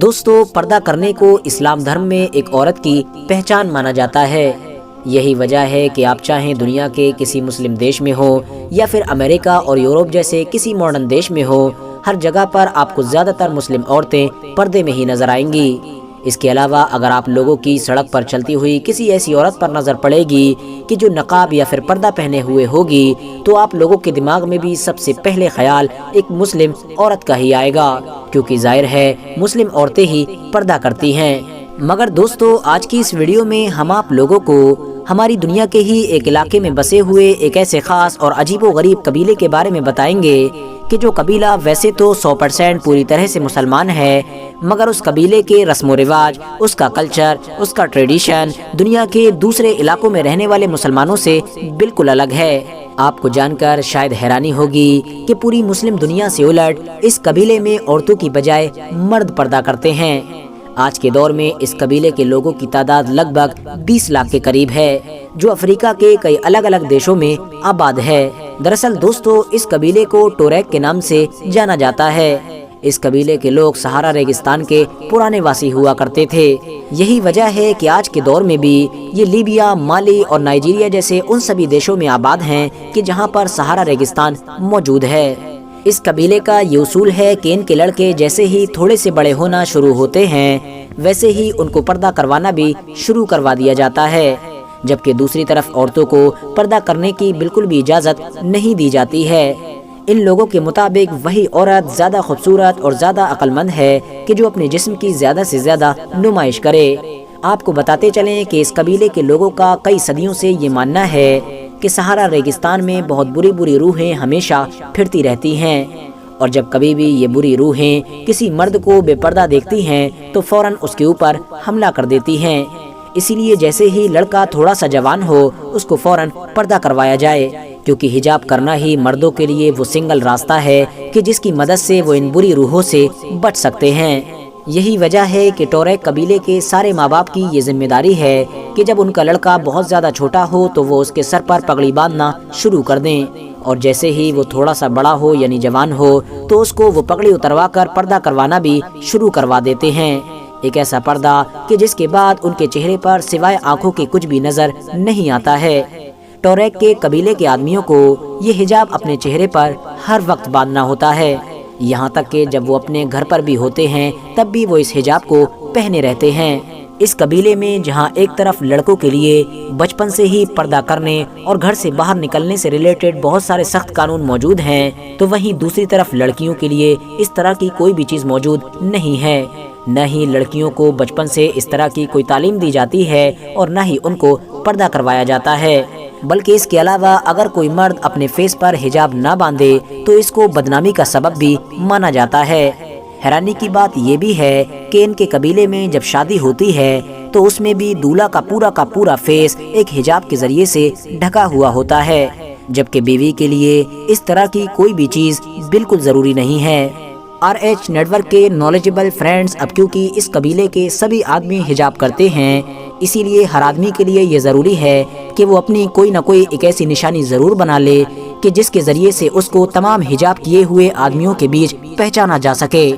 دوستو، پردہ کرنے کو اسلام دھرم میں ایک عورت کی پہچان مانا جاتا ہے۔ یہی وجہ ہے کہ آپ چاہیں دنیا کے کسی مسلم دیش میں ہو یا پھر امریکہ اور یورپ جیسے کسی ماڈرن دیش میں ہو، ہر جگہ پر آپ کو زیادہ تر مسلم عورتیں پردے میں ہی نظر آئیں گی۔ اس کے علاوہ اگر آپ لوگوں کی سڑک پر چلتی ہوئی کسی ایسی عورت پر نظر پڑے گی کہ جو نقاب یا پھر پردہ پہنے ہوئے ہوگی، تو آپ لوگوں کے دماغ میں بھی سب سے پہلے خیال ایک مسلم عورت کا ہی آئے گا، کیونکہ ظاہر ہے مسلم عورتیں ہی پردہ کرتی ہیں۔ مگر دوستو، آج کی اس ویڈیو میں ہم آپ لوگوں کو ہماری دنیا کے ہی ایک علاقے میں بسے ہوئے ایک ایسے خاص اور عجیب و غریب قبیلے کے بارے میں بتائیں گے کہ جو قبیلہ ویسے تو 100% پوری طرح سے مسلمان ہے، مگر اس قبیلے کے رسم و رواج، اس کا کلچر، اس کا ٹریڈیشن دنیا کے دوسرے علاقوں میں رہنے والے مسلمانوں سے بالکل الگ ہے۔ آپ کو جان کر شاید حیرانی ہوگی کہ پوری مسلم دنیا سے الٹ اس قبیلے میں عورتوں کی بجائے مرد پردہ کرتے ہیں۔ آج کے دور میں اس قبیلے کے لوگوں کی تعداد لگ بھگ 20 لاکھ کے قریب ہے، جو افریقہ کے کئی الگ الگ دیشوں میں آباد ہے۔ دراصل دوستو، اس قبیلے کو ٹوریک کے نام سے جانا جاتا ہے۔ اس قبیلے کے لوگ صحارا ریگستان کے پرانے واسی ہوا کرتے تھے۔ یہی وجہ ہے کہ آج کے دور میں بھی یہ لیبیا، مالی اور نائجیریا جیسے ان سبھی دیشوں میں آباد ہیں کہ جہاں پر صحارا ریگستان موجود ہے۔ اس قبیلے کا یہ اصول ہے کہ ان کے لڑکے جیسے ہی تھوڑے سے بڑے ہونا شروع ہوتے ہیں، ویسے ہی ان کو پردہ کروانا بھی شروع کروا دیا جاتا ہے، جبکہ دوسری طرف عورتوں کو پردہ کرنے کی بالکل بھی اجازت نہیں دی جاتی ہے۔ ان لوگوں کے مطابق وہی عورت زیادہ خوبصورت اور زیادہ عقل مند ہے کہ جو اپنے جسم کی زیادہ سے زیادہ نمائش کرے۔ آپ کو بتاتے چلیں کہ اس قبیلے کے لوگوں کا کئی صدیوں سے یہ ماننا ہے کہ صحارا ریگستان میں بہت بری روحیں ہمیشہ پھرتی رہتی ہیں، اور جب کبھی بھی یہ بری روحیں کسی مرد کو بے پردہ دیکھتی ہیں تو فوراً اس کے اوپر حملہ کر دیتی ہیں۔ اسی لیے جیسے ہی لڑکا تھوڑا سا جوان ہو، اس کو فوراً پردہ کروایا جائے، کیونکہ حجاب کرنا ہی مردوں کے لیے وہ سنگل راستہ ہے کہ جس کی مدد سے وہ ان بری روحوں سے بچ سکتے ہیں۔ یہی وجہ ہے کہ ٹوریک قبیلے کے سارے ماں باپ کی یہ ذمہ داری ہے کہ جب ان کا لڑکا بہت زیادہ چھوٹا ہو تو وہ اس کے سر پر پگڑی باندھنا شروع کر دیں، اور جیسے ہی وہ تھوڑا سا بڑا ہو یعنی جوان ہو تو اس کو وہ پگڑی اتروا کر پردہ کروانا بھی شروع کروا دیتے ہیں۔ ایک ایسا پردہ کہ جس کے بعد ان کے چہرے پر سوائے آنکھوں کے کچھ بھی نظر نہیں آتا ہے۔ ٹوریک کے قبیلے کے آدمیوں کو یہ حجاب اپنے چہرے پر ہر وقت باندھنا ہوتا ہے، یہاں تک کہ جب وہ اپنے گھر پر بھی ہوتے ہیں تب بھی وہ اس حجاب کو پہنے رہتے ہیں۔ اس قبیلے میں جہاں ایک طرف لڑکوں کے لیے بچپن سے ہی پردہ کرنے اور گھر سے باہر نکلنے سے ریلیٹڈ بہت سارے سخت قانون موجود ہیں، تو وہیں دوسری طرف لڑکیوں کے لیے اس طرح کی کوئی بھی چیز موجود نہیں ہے۔ نہ ہی لڑکیوں کو بچپن سے اس طرح کی کوئی تعلیم دی جاتی ہے اور نہ ہی ان کو پردہ کروایا جاتا ہے، بلکہ اس کے علاوہ اگر کوئی مرد اپنے فیس پر حجاب نہ باندھے تو اس کو بدنامی کا سبب بھی مانا جاتا ہے۔ حیرانی کی بات یہ بھی ہے کہ ان کے قبیلے میں جب شادی ہوتی ہے تو اس میں بھی دولہا کا پورا فیس ایک حجاب کے ذریعے سے ڈھکا ہوا ہوتا ہے، جبکہ بیوی کے لیے اس طرح کی کوئی بھی چیز بالکل ضروری نہیں ہے۔ RH نیٹ ورک کے نالجبل فرینڈز، اب کیونکہ اس قبیلے کے سبھی آدمی حجاب کرتے ہیں، اسی لیے ہر آدمی کے لیے یہ ضروری ہے کہ وہ اپنی کوئی نہ کوئی ایک ایسی نشانی ضرور بنا لے کہ جس کے ذریعے سے اس کو تمام حجاب کیے ہوئے آدمیوں کے بیچ پہچانا جا سکے۔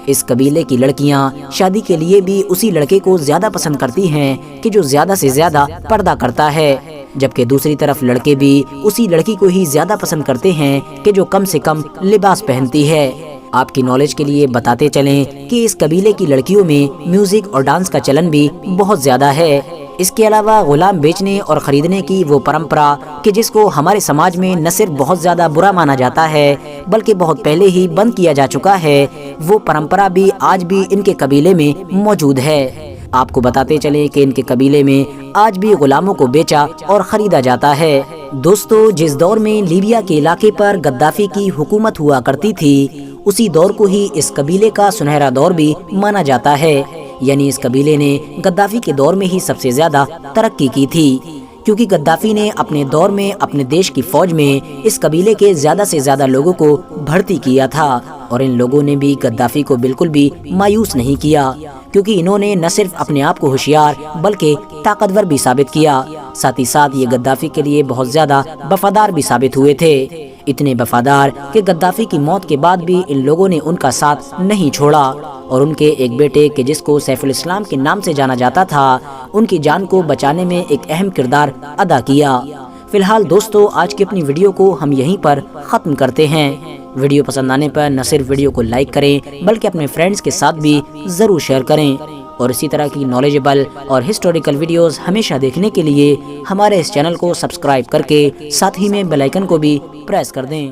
اس قبیلے کی لڑکیاں شادی کے لیے بھی اسی لڑکے کو زیادہ پسند کرتی ہیں کہ جو زیادہ سے زیادہ پردہ کرتا ہے، جبکہ دوسری طرف لڑکے بھی اسی لڑکی کو ہی زیادہ پسند کرتے ہیں کہ جو کم سے کم لباس پہنتی ہے۔ آپ کی نالج کے لیے بتاتے چلیں کہ اس قبیلے کی لڑکیوں میں میوزک اور ڈانس کا چلن بھی بہت زیادہ ہے۔ اس کے علاوہ غلام بیچنے اور خریدنے کی وہ پرمپرا کہ جس کو ہمارے سماج میں نہ صرف بہت زیادہ برا مانا جاتا ہے بلکہ بہت پہلے ہی بند کیا جا چکا ہے، وہ پرمپرا بھی آج بھی ان کے قبیلے میں موجود ہے۔ آپ کو بتاتے چلیں کہ ان کے قبیلے میں آج بھی غلاموں کو بیچا اور خریدا جاتا ہے۔ دوستو، جس دور میں لیبیا کے علاقے پر غدافی کی حکومت ہوا کرتی تھی، اسی دور کو ہی اس قبیلے کا سنہرا دور بھی مانا جاتا ہے، یعنی اس قبیلے نے غدافی کے دور میں ہی سب سے زیادہ ترقی کی تھی، کیونکہ غدافی نے اپنے دور میں اپنے دیش کی فوج میں اس قبیلے کے زیادہ سے زیادہ لوگوں کو بھرتی کیا تھا، اور ان لوگوں نے بھی غدافی کو بالکل بھی مایوس نہیں کیا، کیونکہ انہوں نے نہ صرف اپنے آپ کو ہوشیار بلکہ طاقتور بھی ثابت کیا، ساتھ ہی ساتھ یہ غدافی کے لیے بہت زیادہ وفادار بھی ثابت ہوئے تھے، اتنے وفادار کہ غدافی کی موت کے بعد بھی ان لوگوں نے ان کا ساتھ نہیں چھوڑا، اور ان کے ایک بیٹے کہ جس کو سیف الاسلام کے نام سے جانا جاتا تھا، ان کی جان کو بچانے میں ایک اہم کردار ادا کیا۔ فی الحال دوستو، آج کی اپنی ویڈیو کو ہم یہیں پر ختم کرتے ہیں۔ ویڈیو پسند آنے پر نہ صرف ویڈیو کو لائک کریں بلکہ اپنے فرینڈز کے ساتھ بھی ضرور شیئر کریں، اور اسی طرح کی نالجبل اور ہسٹوریکل ویڈیوز ہمیشہ دیکھنے کے لیے ہمارے اس چینل کو سبسکرائب کر کے ساتھ ہی میں بیل آئیکن کو بھی پریس کر دیں۔